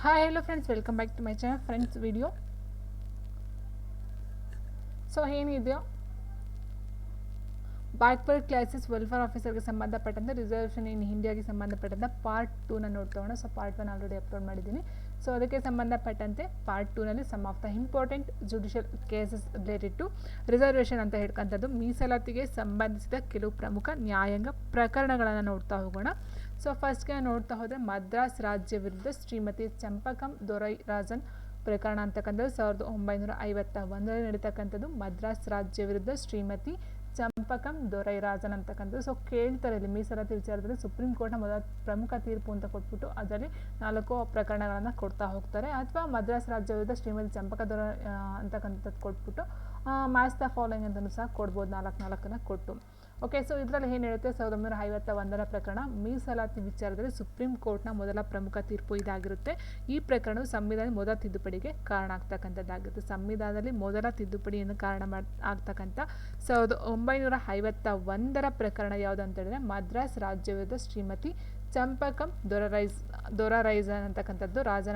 Hi, hello friends, welcome back to my channel friends video. So ಏನಿದೆಯೋ backward classes welfare ಆಫೀಸರ್ಗೆ ಸಂಬಂಧಪಟ್ಟಂತೆ reservation in ಇಂಡಿಯಾಗೆ ಸಂಬಂಧಪಟ್ಟಂತೆ part 2ನ ನೋಡ್ತೋಣ. ಸೊ ಪಾರ್ಟ್ 1 ಆಲ್ರೆಡಿ ಅಪ್ಲೋಡ್ ಮಾಡಿದ್ದೀನಿ. ಸೊ ಅದಕ್ಕೆ ಸಂಬಂಧಪಟ್ಟಂತೆ ಪಾರ್ಟ್ 2ನಲ್ಲಿ some of the important judicial cases related to reservation ಅಂತ ಹೇಳ್ಕೊಂಥದ್ದು ಮೀಸಲಾತಿಗೆ ಸಂಬಂಧಿಸಿದ ಕೆಲವು ಪ್ರಮುಖ ನ್ಯಾಯಾಂಗ ಪ್ರಕರಣಗಳನ್ನು ನೋಡ್ತಾ ಹೋಗೋಣ. ಸೊ ಫಸ್ಟ್ಗೆ ನೋಡ್ತಾ ಹೋದರೆ ಮದ್ರಾಸ್ ರಾಜ್ಯ ವಿರುದ್ಧ ಶ್ರೀಮತಿ ಚಂಪಕಂ ದೊರೈರಾಜನ್ ಪ್ರಕರಣ ಅಂತಕ್ಕಂಥದ್ದು 1951ರಲ್ಲಿ ನಡೀತಕ್ಕಂಥದ್ದು. ಮದ್ರಾಸ್ ರಾಜ್ಯ ವಿರುದ್ಧ ಶ್ರೀಮತಿ ಚಂಪಕಂ ದೊರೈರಾಜನ್ ಅಂತಕ್ಕಂಥದ್ದು. ಸೊ ಕೇಳ್ತಾರೆ ಇಲ್ಲಿ ಮೀಸಲಾತಿ ವಿಚಾರದಲ್ಲಿ ಸುಪ್ರೀಂ ಕೋರ್ಟ್ನ ಮೊದಲ ಪ್ರಮುಖ ತೀರ್ಪು ಅಂತ ಕೊಟ್ಬಿಟ್ಟು ಅದರಲ್ಲಿ 4 ಪ್ರಕರಣಗಳನ್ನು ಕೊಡ್ತಾ ಹೋಗ್ತಾರೆ. ಅಥವಾ ಮದ್ರಾಸ್ ರಾಜ್ಯ ವಿರುದ್ಧ ಶ್ರೀಮತಿ ಚಂಪಕ ದೊರೈ ಅಂತಕ್ಕಂಥದ್ದು ಕೊಟ್ಬಿಟ್ಟು ಮ್ಯಾಚ್ ದ ಫಾಲೋಯಿಂಗ್ ಅಂತಲೂ ಸಹ ಕೊಡ್ಬೋದು, 4 ಕೊಟ್ಟು. ಓಕೆ, ಸೊ ಇದರಲ್ಲಿ ಏನು ಹೇಳುತ್ತೆ, 1951ರ ಪ್ರಕರಣ ಮೀಸಲಾತಿ ವಿಚಾರದಲ್ಲಿ ಸುಪ್ರೀಂ ಕೋರ್ಟ್ನ ಮೊದಲ ಪ್ರಮುಖ ತೀರ್ಪು ಇದಾಗಿರುತ್ತೆ. ಈ ಪ್ರಕರಣವು ಸಂವಿಧಾನದ ಮೊದಲ ತಿದ್ದುಪಡಿಗೆ ಕಾರಣ ಆಗ್ತಕ್ಕಂಥದ್ದಾಗಿರುತ್ತೆ. ಸಂವಿಧಾನದಲ್ಲಿ ಮೊದಲ ತಿದ್ದುಪಡಿಯನ್ನು ಕಾರಣ ಆಗ್ತಕ್ಕಂಥ 1951ರ ಪ್ರಕರಣ ಯಾವುದು ಅಂತ ಹೇಳಿದ್ರೆ ಮದ್ರಾಸ್ ರಾಜ್ಯ ವಿರುದ್ಧ ಶ್ರೀಮತಿ ಚಂಪಕಂ ದೊರೈರಾಜನ್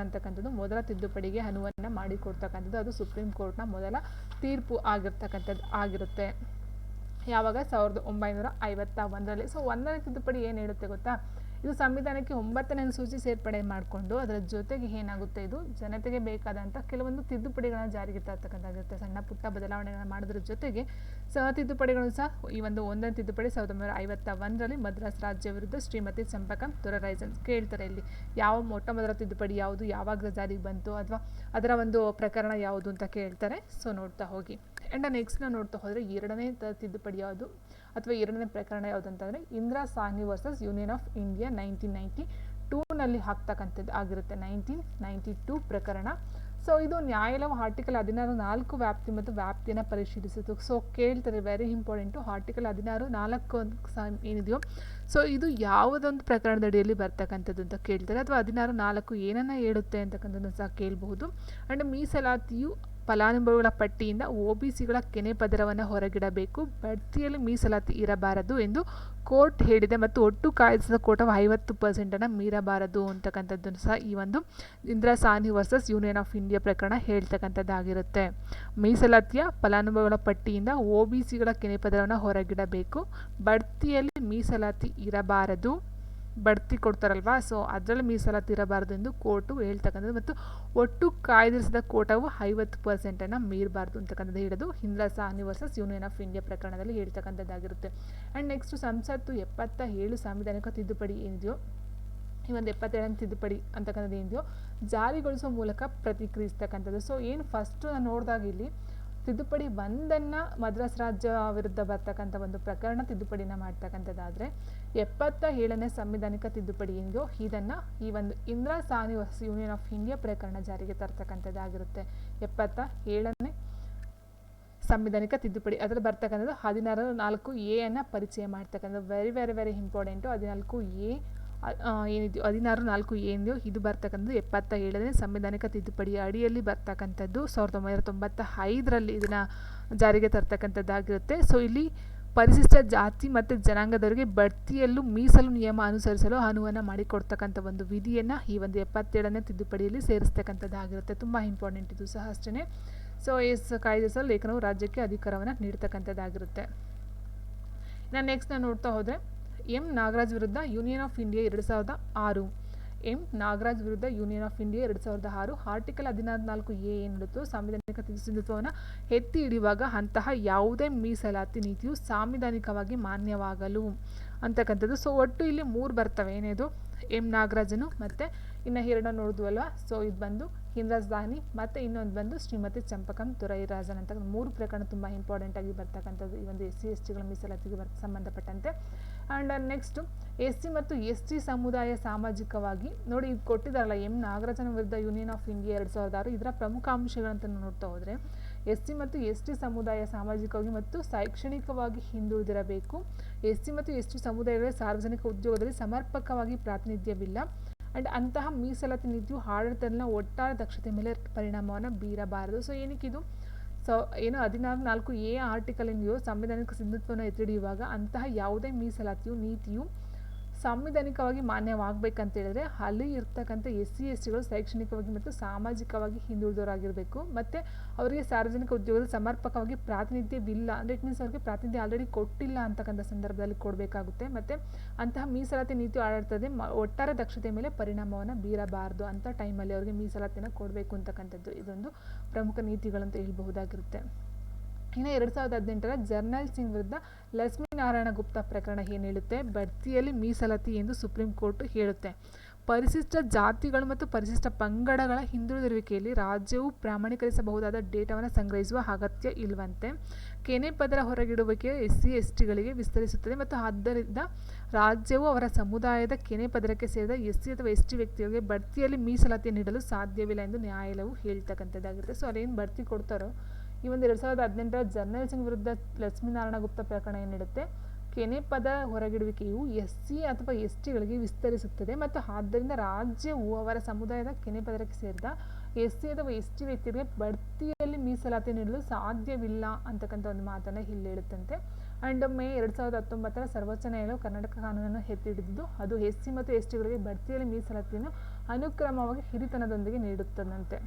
ಅಂತಕ್ಕಂಥದ್ದು ಮೊದಲ ತಿದ್ದುಪಡಿಗೆ ಅನುವನ್ನು ಮಾಡಿಕೊಡ್ತಕ್ಕಂಥದ್ದು. ಅದು ಸುಪ್ರೀಂ ಕೋರ್ಟ್ನ ಮೊದಲ ತೀರ್ಪು ಆಗಿರುತ್ತೆ. ಯಾವಾಗ 1951ರಲ್ಲಿ. ಸೊ 1ನೇ ತಿದ್ದುಪಡಿ ಏನು ಹೇಳುತ್ತೆ ಗೊತ್ತಾ, ಇದು ಸಂವಿಧಾನಕ್ಕೆ 9ನೇ ಅನುಸೂಚಿ ಸೇರ್ಪಡೆ ಮಾಡಿಕೊಂಡು ಅದರ ಜೊತೆಗೆ ಏನಾಗುತ್ತೆ, ಇದು ಜನತೆಗೆ ಬೇಕಾದಂಥ ಕೆಲವೊಂದು ತಿದ್ದುಪಡಿಗಳನ್ನ ಜಾರಿಗೆ ತರ್ತಕ್ಕಂಥಾಗಿರುತ್ತೆ. ಸಣ್ಣ ಪುಟ್ಟ ಬದಲಾವಣೆಗಳನ್ನು ಮಾಡೋದ್ರ ಜೊತೆಗೆ ತಿದ್ದುಪಡಿಗಳು ಸಹ ಈ ಒಂದು 1ನೇ ತಿದ್ದುಪಡಿ 1951ರಲ್ಲಿ ಮದ್ರಾಸ್ ರಾಜ್ಯ ವಿರುದ್ಧ ಶ್ರೀಮತಿ ಚಂಪಕಂ ದೊರೈರಾಜನ್ ಕೇಳ್ತಾರೆ. ಇಲ್ಲಿ ಯಾವ ಮೊಟ್ಟ ಮೊದಲ ತಿದ್ದುಪಡಿ ಯಾವುದು, ಯಾವಾಗ ಜಾರಿಗೆ ಬಂತು, ಅಥವಾ ಅದರ ಒಂದು ಪ್ರಕರಣ ಯಾವುದು ಅಂತ ಕೇಳ್ತಾರೆ. ಸೊ ನೋಡ್ತಾ ಹೋಗಿ. ಆ್ಯಂಡ್ ನೆಕ್ಸ್ಟ್ ನಾವು ನೋಡ್ತಾ ಹೋದರೆ 2ನೇ ತಿದ್ದುಪಡಿ ಯಾವುದು ಅಥವಾ 2ನೇ ಪ್ರಕರಣ ಯಾವುದು ಅಂತಂದರೆ Indira Sawhney versus union of India 1992ನಲ್ಲಿ ಆಗ್ತಕ್ಕಂಥದ್ದು ಆಗಿರುತ್ತೆ. 1992 ಪ್ರಕರಣ. ಸೊ ಇದು ನ್ಯಾಯಾಲಯವು ಆರ್ಟಿಕಲ್ 16(4) ವ್ಯಾಪ್ತಿ ಮತ್ತು ವ್ಯಾಪ್ತಿಯನ್ನು ಪರಿಶೀಲಿಸಿತು. ಸೊ ಕೇಳ್ತಾರೆ, ವೆರಿ ಇಂಪಾರ್ಟೆಂಟು, ಆರ್ಟಿಕಲ್ 16(4) ಏನಿದೆಯೋ ಸೊ ಇದು ಯಾವುದೊಂದು ಪ್ರಕರಣದ ಅಡಿಯಲ್ಲಿ ಬರ್ತಕ್ಕಂಥದ್ದು ಅಂತ ಕೇಳ್ತಾರೆ. ಅಥವಾ 16(4) ಏನನ್ನ ಹೇಳುತ್ತೆ ಅಂತಕ್ಕಂಥದ್ದನ್ನು ಸಹ ಕೇಳಬಹುದು. ಆ್ಯಂಡ್ ಮೀಸಲಾತಿಯು ಫಲಾನುಭವಿಗಳ ಪಟ್ಟಿಯಿಂದ OBCಗಳ ಕೆನೆ ಪದರವನ್ನು ಹೊರಗಿಡಬೇಕು, ಬಡ್ತಿಯಲ್ಲಿ ಮೀಸಲಾತಿ ಇರಬಾರದು ಎಂದು ಕೋರ್ಟ್ ಹೇಳಿದೆ ಮತ್ತು ಒಟ್ಟು ಕಾಯ್ದಿರಿಸಿದ ಕೋಟವು 50% ಮೀರಬಾರದು ಅಂತಕ್ಕಂಥದ್ದನ್ನು ಸಹ ಈ ಒಂದು Indira Sawhney versus union of India ಪ್ರಕರಣ ಹೇಳ್ತಕ್ಕಂಥದ್ದಾಗಿರುತ್ತೆ. ಮೀಸಲಾತಿಯ ಫಲಾನುಭವಿಗಳ ಪಟ್ಟಿಯಿಂದ OBCಗಳ ಕೆನೆ ಪದರವನ್ನು ಹೊರಗಿಡಬೇಕು, ಬಡ್ತಿಯಲ್ಲಿ ಮೀಸಲಾತಿ ಇರಬಾರದು, ಬಡ್ತಿ ಕೊಡ್ತಾರಲ್ವಾ, ಸೊ ಅದರಲ್ಲಿ ಮೀಸಲಾತಿ ಇರಬಾರದು ಎಂದು ಕೋರ್ಟು ಹೇಳ್ತಕ್ಕಂಥದ್ದು. ಮತ್ತು ಒಟ್ಟು ಕಾಯ್ದಿರಿಸಿದ ಕೋಟವು 50% ಮೀರಬಾರ್ದು ಅಂತಕ್ಕಂಥದ್ದು ಹೇಳೋದು Indira Sawhney versus union of India ಪ್ರಕರಣದಲ್ಲಿ ಹೇಳ್ತಕ್ಕಂಥದ್ದಾಗಿರುತ್ತೆ. ಆ್ಯಂಡ್ ನೆಕ್ಸ್ಟ್ ಸಂಸತ್ತು 77 ಸಾಂವಿಧಾನಿಕ ತಿದ್ದುಪಡಿ ಏನಿದೆಯೋ ಈ ಒಂದು 77ನೇ ತಿದ್ದುಪಡಿ ಅಂತಕ್ಕಂಥದ್ದು ಏನಿದೆಯೋ ಜಾರಿಗೊಳಿಸುವ ಮೂಲಕ ಪ್ರತಿಕ್ರಿಯಿಸ್ತಕ್ಕಂಥದ್ದು. ಸೊ ಏನು ಫಸ್ಟ್ ನೋಡಿದಾಗ ಇಲ್ಲಿ ತಿದ್ದುಪಡಿ 1 ಮದ್ರಾಸ್ ರಾಜ್ಯ ವಿರುದ್ಧ ಬರ್ತಕ್ಕಂಥ ಒಂದು ಪ್ರಕರಣ ತಿದ್ದುಪಡಿನ ಮಾಡ್ತಕ್ಕಂಥದ್ದಾದರೆ 77ನೇ ಸಂವಿಧಾನಿಕ ತಿದ್ದುಪಡಿ ಏನಿದೆಯೋ ಇದನ್ನು ಈ ಒಂದು Indira Sawhney versus union of India ಪ್ರಕರಣ ಜಾರಿಗೆ ತರ್ತಕ್ಕಂಥದ್ದಾಗಿರುತ್ತೆ. 77ನೇ ಸಂವಿಧಾನಿಕ ತಿದ್ದುಪಡಿ ಅದರಲ್ಲಿ ಬರ್ತಕ್ಕಂಥದ್ದು 16(4)A ಪರಿಚಯ ಮಾಡ್ತಕ್ಕಂಥದ್ದು. Very very very important. 16(A) ಏನಿದೆಯೋ 16(4) ಏನಿದೆಯೋ ಇದು ಬರ್ತಕ್ಕಂಥದ್ದು 77ನೇ ಸಂವಿಧಾನಿಕ ತಿದ್ದುಪಡಿಯ ಅಡಿಯಲ್ಲಿ ಬರ್ತಕ್ಕಂಥದ್ದು. 1995ರಲ್ಲಿ ಇದನ್ನು ಜಾರಿಗೆ ತರ್ತಕ್ಕಂಥದ್ದಾಗಿರುತ್ತೆ. ಸೊ ಇಲ್ಲಿ ಪರಿಶಿಷ್ಟ ಜಾತಿ ಮತ್ತು ಜನಾಂಗದವರಿಗೆ ಬಡ್ತಿಯಲ್ಲೂ ಮೀಸಲು ನಿಯಮ ಅನುಸರಿಸಲು ಅನುವನ್ನು ಮಾಡಿಕೊಡ್ತಕ್ಕಂಥ ಒಂದು ವಿಧಿಯನ್ನು ಈ ಒಂದು 77ನೇ ತಿದ್ದುಪಡಿಯಲ್ಲಿ ಸೇರಿಸ್ತಕ್ಕಂಥದ್ದಾಗಿರುತ್ತೆ. ತುಂಬ ಇಂಪಾರ್ಟೆಂಟ್ ಇದು ಸಹ ಅಷ್ಟೇ. ಸೊ ಕಾಯ್ದಿರಿಸಲು ಲೇಖನವು ರಾಜ್ಯಕ್ಕೆ ಅಧಿಕಾರವನ್ನು ನೀಡ್ತಕ್ಕಂಥದ್ದಾಗಿರುತ್ತೆ. ನಾನು ನೆಕ್ಸ್ಟ್ ನಾನು ನೋಡ್ತಾ ಹೋದರೆ ನಾಗರಾಜ್ ವಿರುದ್ಧ ಯೂನಿಯನ್ ಆಫ್ ಇಂಡಿಯಾ 2006 ನಾಗರಾಜ್ ವಿರುದ್ಧ union of India 2006 article 16(4)A ಏನಿರುತ್ತೋ ಸಾಂವಿಧಾನಿಕ ಸಿಂಧುತ್ವವನ್ನು ಎತ್ತಿ ಹಿಡಿಯುವಾಗ ಅಂತಹ ಯಾವುದೇ ಮೀಸಲಾತಿ ನೀತಿಯು ಸಾಂವಿಧಾನಿಕವಾಗಿ ಮಾನ್ಯವಾಗಲು ಅಂತಕ್ಕಂಥದ್ದು. ಸೊ ಒಟ್ಟು ಇಲ್ಲಿ 3 ಬರ್ತವೆ. ಏನೇದು ನಾಗರಾಜನು ಮತ್ತು ಇನ್ನು 2 ನೋಡಿದ್ವಲ್ವ. ಸೊ ಇದು ಬಂದು ಇಂದಿರಾ ಸಾಹ್ನಿ ಮತ್ತು ಇನ್ನೊಂದು ಬಂದು ಶ್ರೀಮತಿ ಚಂಪಕಂ ದೊರೈರಾಜನ್ ಅಂತ 3 ಪ್ರಕರಣ ತುಂಬ ಇಂಪಾರ್ಟೆಂಟಾಗಿ ಬರ್ತಕ್ಕಂಥದ್ದು ಈ ಒಂದು SC/STಗಳ ಮೀಸಲಾತಿಗೆ ಸಂಬಂಧಪಟ್ಟಂತೆ. ಆ್ಯಂಡ್ ನೆಕ್ಸ್ಟು SC ಮತ್ತು ST ಸಮುದಾಯ ಸಾಮಾಜಿಕವಾಗಿ ನೋಡಿ ಇದು ಕೊಟ್ಟಿದ್ದಾರಲ್ಲ ನಾಗರಾಜನ ವಿರುದ್ಧ ಯೂನಿಯನ್ ಆಫ್ ಇಂಡಿಯಾ 2006 ಇದರ ಪ್ರಮುಖ ಅಂಶಗಳಂತ ನೋಡ್ತಾ ಹೋದರೆ SC ಮತ್ತು ST ಸಮುದಾಯ ಸಾಮಾಜಿಕವಾಗಿ ಮತ್ತು ಶೈಕ್ಷಣಿಕವಾಗಿ ಹಿಂದುಳಿದಿರಬೇಕು. SC ಮತ್ತು ST ಸಮುದಾಯಗಳ ಸಾರ್ವಜನಿಕ ಉದ್ಯೋಗದಲ್ಲಿ ಸಮರ್ಪಕವಾಗಿ ಪ್ರಾತಿನಿಧ್ಯವಿಲ್ಲ. ಆ್ಯಂಡ್ ಅಂತಹ ಮೀಸಲಾತಿ ನೀತಿಯು ಆಡಳಿತದ ಒಟ್ಟಾರೆ ದಕ್ಷತೆ ಮೇಲೆ ಪರಿಣಾಮವನ್ನು ಬೀರಬಾರದು. ಸೊ ಏನಕ್ಕಿದು ಸೊ ಏನು 16(4)A ಆರ್ಟಿಕಲ್ ಏನಿದೆಯೋ ಸಂವಿಧಾನಿಕ ಸಿಂಧುತ್ವವನ್ನು ಎತ್ತಿಡಿಯುವಾಗ ಅಂತಹ ಯಾವುದೇ ಮೀಸಲಾತಿಯು ನೀತಿಯು ಸಾಂವಿಧಾನಿಕವಾಗಿ ಮಾನ್ಯವಾಗಬೇಕಂತ ಹೇಳಿದ್ರೆ ಅಲ್ಲಿ ಇರ್ತಕ್ಕಂಥ SC/STಗಳು ಶೈಕ್ಷಣಿಕವಾಗಿ ಮತ್ತು ಸಾಮಾಜಿಕವಾಗಿ ಹಿಂದುಳಿದವರಾಗಿರಬೇಕು, ಮತ್ತು ಅವರಿಗೆ ಸಾರ್ವಜನಿಕ ಉದ್ಯೋಗದಲ್ಲಿ ಸಮರ್ಪಕವಾಗಿ ಪ್ರಾತಿನಿಧ್ಯವಿಲ್ಲ ಅಂದರೆ ಇಟ್ ಮೀನ್ಸ್ ಅವರಿಗೆ ಪ್ರಾತಿನಿಧ್ಯ ಆಲ್ರೆಡಿ ಕೊಟ್ಟಿಲ್ಲ ಅಂತಕ್ಕಂಥ ಸಂದರ್ಭದಲ್ಲಿ ಕೊಡಬೇಕಾಗುತ್ತೆ. ಮತ್ತು ಅಂತಹ ಮೀಸಲಾತಿ ನೀತಿ ಆಡಳಿತದ ಒಟ್ಟಾರೆ ದಕ್ಷತೆ ಮೇಲೆ ಪರಿಣಾಮವನ್ನು ಬೀರಬಾರದು ಅಂತ ಟೈಮಲ್ಲಿ ಅವರಿಗೆ ಮೀಸಲಾತಿಯನ್ನು ಕೊಡಬೇಕು ಅಂತಕ್ಕಂಥದ್ದು ಇದೊಂದು ಪ್ರಮುಖ ನೀತಿಗಳಂತ ಹೇಳ್ಬಹುದಾಗಿರುತ್ತೆ. ಇನ್ನು 2018ರ ಜರ್ನಲ್ ಸಿಂಗ್ ವಿರುದ್ಧ ಲಕ್ಷ್ಮೀನಾರಾಯಣ ಗುಪ್ತಾ ಪ್ರಕರಣ ಏನು ಹೇಳುತ್ತೆ, ಬಡ್ತಿಯಲ್ಲಿ ಮೀಸಲಾತಿ ಎಂದು ಸುಪ್ರೀಂ ಕೋರ್ಟ್ ಹೇಳುತ್ತೆ. ಪರಿಶಿಷ್ಟ ಜಾತಿಗಳು ಮತ್ತು ಪರಿಶಿಷ್ಟ ಪಂಗಡಗಳ ಹಿಂದುಳಿದಿರುವಿಕೆಯಲ್ಲಿ ರಾಜ್ಯವು ಪ್ರಮಾಣೀಕರಿಸಬಹುದಾದ ಡೇಟಾವನ್ನು ಸಂಗ್ರಹಿಸುವ ಅಗತ್ಯ ಇಲ್ಲವಂತೆ. ಕೆನೆ ಪದರ ಹೊರಗಿಡುವಿಕೆ SC/STಗಳಿಗೆ ವಿಸ್ತರಿಸುತ್ತದೆ ಮತ್ತು ಆದ್ದರಿಂದ ರಾಜ್ಯವು ಅವರ ಸಮುದಾಯದ ಕೆನೆ ಪದರಕ್ಕೆ ಸೇರಿದ SC ಅಥವಾ ST ವ್ಯಕ್ತಿಗಳಿಗೆ ಬಡ್ತಿಯಲ್ಲಿ ಮೀಸಲಾತಿ ನೀಡಲು ಸಾಧ್ಯವಿಲ್ಲ ಎಂದು ನ್ಯಾಯಾಲಯವು ಹೇಳ್ತಕ್ಕಂಥದ್ದಾಗಿರುತ್ತೆ. ಸೊ ಅಲ್ಲೇನು ಬಡ್ತಿ ಕೊಡ್ತಾರೋ ಈ ಒಂದು 2018ರ ಜರ್ನಲ್ ಸಿಂಗ್ ವಿರುದ್ಧ ಲಕ್ಷ್ಮೀನಾರಾಯಣ ಗುಪ್ತಾ ಪ್ರಕರಣ ಏನಿಡುತ್ತೆ, ಕೆನೆ ಪದ ಹೊರಗಿಡುವಿಕೆಯು SC ಅಥವಾ STಗಳಿಗೆ ವಿಸ್ತರಿಸುತ್ತದೆ ಮತ್ತು ಆದ್ದರಿಂದ ರಾಜ್ಯವು ಅವರ ಸಮುದಾಯದ ಕೆನೆ ಪದರಕ್ಕೆ ಸೇರಿದ SC ಅಥವಾ ST ವ್ಯಕ್ತಿಗಳಿಗೆ ಬಡ್ತಿಯಲ್ಲಿ ಮೀಸಲಾತಿ ನೀಡಲು ಸಾಧ್ಯವಿಲ್ಲ ಅಂತಕ್ಕಂಥ ಒಂದು ಮಾತನ್ನು ಇಲ್ಲಿ ಹೇಳುತ್ತಂತೆ. ಆ್ಯಂಡ್ ಮೇ 2019ರ ಸರ್ವೋಚ್ಚ ನ್ಯಾಯಾಲಯವು ಕರ್ನಾಟಕ ಕಾನೂನನ್ನು ಎತ್ತಿ ಹಿಡಿದಿದ್ದು ಅದು SC ಮತ್ತು STಗಳಿಗೆ ಬಡ್ತಿಯಲ್ಲಿ ಮೀಸಲಾತಿಯನ್ನು ಅನುಕ್ರಮವಾಗಿ ಹಿರಿತನದೊಂದಿಗೆ ನೀಡುತ್ತದಂತೆ.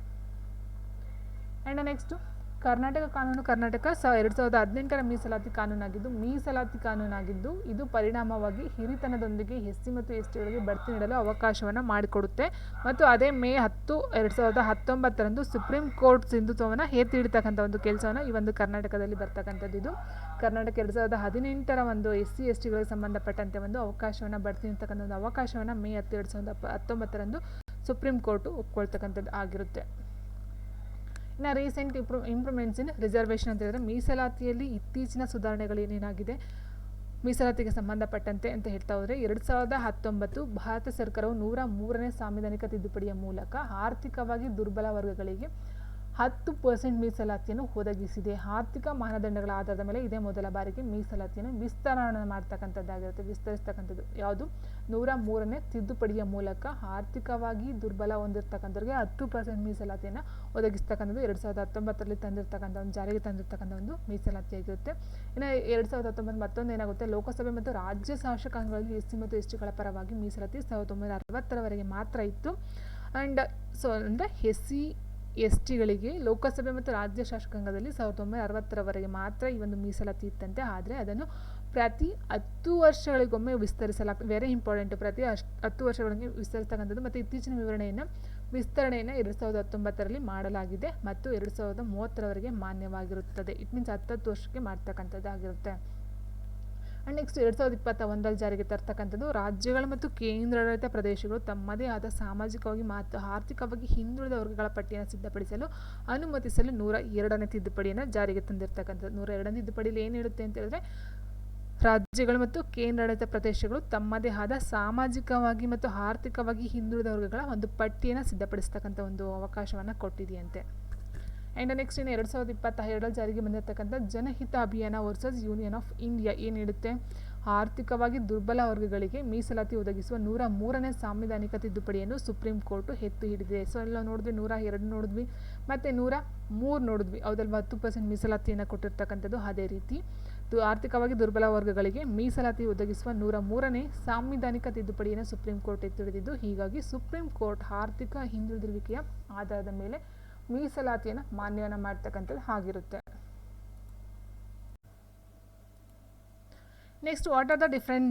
ಆ್ಯಂಡ್ ನೆಕ್ಸ್ಟು ಕರ್ನಾಟಕ ಕಾನೂನು. ಕರ್ನಾಟಕ 2018ರ ಮೀಸಲಾತಿ ಕಾನೂನಾಗಿದ್ದು ಇದು ಪರಿಣಾಮವಾಗಿ ಹಿರಿತನದೊಂದಿಗೆ SC ಮತ್ತು STಗಳಿಗೆ ಬಡ್ತಿ ನೀಡಲು ಅವಕಾಶವನ್ನು ಮಾಡಿಕೊಡುತ್ತೆ ಮತ್ತು ಅದೇ ಮೇ 10, 2019ರಂದು ಸುಪ್ರೀಂ ಕೋರ್ಟ್ ಸಿಂಧುತ್ವವನ್ನು ಎತ್ತಿ ಹಿಡಿತಕ್ಕಂಥ ಒಂದು ಕೆಲಸವನ್ನು ಈ ಒಂದು ಕರ್ನಾಟಕದಲ್ಲಿ ಬರ್ತಕ್ಕಂಥದ್ದು. ಇದು ಕರ್ನಾಟಕ 2018ರ ಒಂದು SC/STಗಳಿಗೆ ಸಂಬಂಧಪಟ್ಟಂತೆ ಒಂದು ಅವಕಾಶವನ್ನು ಬಡ್ತಿ ನೀಡ್ತಕ್ಕಂಥ ಒಂದು ಅವಕಾಶವನ್ನು ಮೇ 10, 2019ರಂದು ಸುಪ್ರೀಂ ಕೋರ್ಟು ಒಪ್ಕೊಳ್ತಕ್ಕಂಥದ್ದು ಆಗಿರುತ್ತೆ. ಇನ್ನು ರೀಸೆಂಟ್ ಇಂಪ್ರೂವ್ಮೆಂಟ್ಸ್ ಇನ್ ರಿಸರ್ವೇಷನ್ ಅಂತ ಹೇಳಿದ್ರೆ ಮೀಸಲಾತಿಯಲ್ಲಿ ಇತ್ತೀಚಿನ ಸುಧಾರಣೆಗಳು ಏನೇನಾಗಿದೆ ಮೀಸಲಾತಿಗೆ ಸಂಬಂಧಪಟ್ಟಂತೆ ಅಂತ ಹೇಳ್ತಾ ಹೋದರೆ 2019 ಭಾರತ ಸರ್ಕಾರವು 103ನೇ ಸಾಂವಿಧಾನಿಕ ತಿದ್ದುಪಡಿಯ ಮೂಲಕ ಆರ್ಥಿಕವಾಗಿ ದುರ್ಬಲ ವರ್ಗಗಳಿಗೆ 10% ಮೀಸಲಾತಿಯನ್ನು ಒದಗಿಸಿದೆ. ಆರ್ಥಿಕ ಮಾನದಂಡಗಳ ಆಧಾರದ ಮೇಲೆ ಇದೇ ಮೊದಲ ಬಾರಿಗೆ ಮೀಸಲಾತಿಯನ್ನು ವಿಸ್ತರಣೆ ವಿಸ್ತರಿಸ್ತಕ್ಕಂಥದ್ದು ಯಾವುದು 103ನೇ ತಿದ್ದುಪಡಿಯ ಮೂಲಕ ಆರ್ಥಿಕವಾಗಿ ದುರ್ಬಲ ಹೊಂದಿರತಕ್ಕಂಥವ್ರಿಗೆ 10% ಮೀಸಲಾತಿಯನ್ನು ಒದಗಿಸ್ತಕ್ಕಂಥದ್ದು 2019ರಲ್ಲಿ ತಂದಿರತಕ್ಕಂಥ ಒಂದು ಜಾರಿಗೆ ತಂದಿರತಕ್ಕಂಥ ಒಂದು ಮೀಸಲಾತಿಯಾಗಿರುತ್ತೆ. ಇನ್ನು 2019 ಮತ್ತೊಂದು ಏನಾಗುತ್ತೆ, ಲೋಕಸಭೆ ಮತ್ತು ರಾಜ್ಯ ಶಾಸಕಾಂಗಗಳಲ್ಲಿ SC ಮತ್ತು STಗಳ ಪರವಾಗಿ ಮೀಸಲಾತಿ 1960ರವರೆಗೆ ಮಾತ್ರ ಇತ್ತು. ಆ್ಯಂಡ್ ಸೊ ಅಂದರೆ SC/STಗಳಿಗೆ ಲೋಕಸಭೆ ಮತ್ತು ರಾಜ್ಯ ಶಾಸಕಾಂಗದಲ್ಲಿ 1960ರವರೆಗೆ ಮಾತ್ರ ಈ ಒಂದು ಮೀಸಲಾತಿ ಇತ್ತಂತೆ. ಆದರೆ ಅದನ್ನು ಪ್ರತಿ 10 ವರ್ಷಗಳಿಗೊಮ್ಮೆ ವಿಸ್ತರಿಸಲಾಗ್ತದೆ. ವೆರಿ ಇಂಪಾರ್ಟೆಂಟು, ಪ್ರತಿ 10 ವರ್ಷಗಳಿಗೆ ವಿಸ್ತರಿಸ್ತಕ್ಕಂಥದ್ದು. ಮತ್ತು ಇತ್ತೀಚಿನ ವಿಸ್ತರಣೆಯನ್ನು 2019ರಲ್ಲಿ ಮಾಡಲಾಗಿದೆ ಮತ್ತು 2030ರವರೆಗೆ ಮಾನ್ಯವಾಗಿರುತ್ತದೆ. ಇಟ್ ಮೀನ್ಸ್ 10 ವರ್ಷಕ್ಕೆ ಮಾಡ್ತಕ್ಕಂಥದ್ದಾಗಿರುತ್ತೆ. ಆ್ಯಂಡ್ ನೆಕ್ಸ್ಟ್ 2021ರಲ್ಲಿ ಜಾರಿಗೆ ತರ್ತಕ್ಕಂಥದ್ದು ರಾಜ್ಯಗಳು ಮತ್ತು ಕೇಂದ್ರಾಡಳಿತ ಪ್ರದೇಶಗಳು ತಮ್ಮದೇ ಆದ ಸಾಮಾಜಿಕವಾಗಿ ಮತ್ತು ಆರ್ಥಿಕವಾಗಿ ಹಿಂದುಳಿದ ವರ್ಗಗಳ ಪಟ್ಟಿಯನ್ನು ಸಿದ್ಧಪಡಿಸಲು ಅನುಮತಿಸಲು 102ನೇ ತಿದ್ದುಪಡಿಯನ್ನು ಜಾರಿಗೆ ತಂದಿರತಕ್ಕಂಥದ್ದು. 102ನೇ ತಿದ್ದುಪಡಿಯಲ್ಲಿ ಏನು ಹೇಳುತ್ತೆ ಅಂತ ಹೇಳಿದ್ರೆ, ರಾಜ್ಯಗಳು ಮತ್ತು ಕೇಂದ್ರಾಡಳಿತ ಪ್ರದೇಶಗಳು ತಮ್ಮದೇ ಆದ ಸಾಮಾಜಿಕವಾಗಿ ಮತ್ತು ಆರ್ಥಿಕವಾಗಿ ಹಿಂದುಳಿದ ವರ್ಗಗಳ ಒಂದು ಪಟ್ಟಿಯನ್ನು ಸಿದ್ಧಪಡಿಸ್ತಕ್ಕಂಥ ಒಂದು ಅವಕಾಶವನ್ನು ಕೊಟ್ಟಿದೆಯಂತೆ. ಆ್ಯಂಡ್ ನೆಕ್ಸ್ಟ್ ಇನ್ನು 2022ರಲ್ಲಿ ಜಾರಿಗೆ ಬಂದಿರತಕ್ಕಂಥ ಜನಹಿತ ಅಭಿಯಾನ ವರ್ಸಸ್ ಯೂನಿಯನ್ ಆಫ್ ಇಂಡಿಯಾ ಏನು ಹೇಳುತ್ತೆ, ಆರ್ಥಿಕವಾಗಿ ದುರ್ಬಲ ವರ್ಗಗಳಿಗೆ ಮೀಸಲಾತಿ ಒದಗಿಸುವ 103ನೇ ಸಾಂವಿಧಾನಿಕ ತಿದ್ದುಪಡಿಯನ್ನು ಸುಪ್ರೀಂ ಕೋರ್ಟು ಎತ್ತಿ ಹಿಡಿದಿದೆ. ಸೊ ಎಲ್ಲ ನೋಡಿದ್ವಿ, 102 ನೋಡಿದ್ವಿ ಮತ್ತು 103 ನೋಡಿದ್ವಿ. ಹೌದಲ್ವಾ, 10% ಮೀಸಲಾತಿಯನ್ನು ಕೊಟ್ಟಿರ್ತಕ್ಕಂಥದ್ದು. ಅದೇ ರೀತಿ ಆರ್ಥಿಕವಾಗಿ ದುರ್ಬಲ ವರ್ಗಗಳಿಗೆ ಮೀಸಲಾತಿ ಒದಗಿಸುವ 103ನೇ ಸಾಂವಿಧಾನಿಕ ತಿದ್ದುಪಡಿಯನ್ನು ಸುಪ್ರೀಂ ಕೋರ್ಟ್ ಎತ್ತಿ ಹಿಡಿದಿದ್ದು. ಹೀಗಾಗಿ ಸುಪ್ರೀಂ ಕೋರ್ಟ್ ಆರ್ಥಿಕ ಹಿಂದುಳಿದಿರುವಿಕೆಯ ಆಧಾರದ ಮೇಲೆ ಮೀಸಲಾತಿಯನ್ನು ಮಾನ್ಯವನ್ನು ಮಾಡ್ತಕ್ಕಂಥದ್ದು ಆಗಿರುತ್ತೆ. Next, what are the different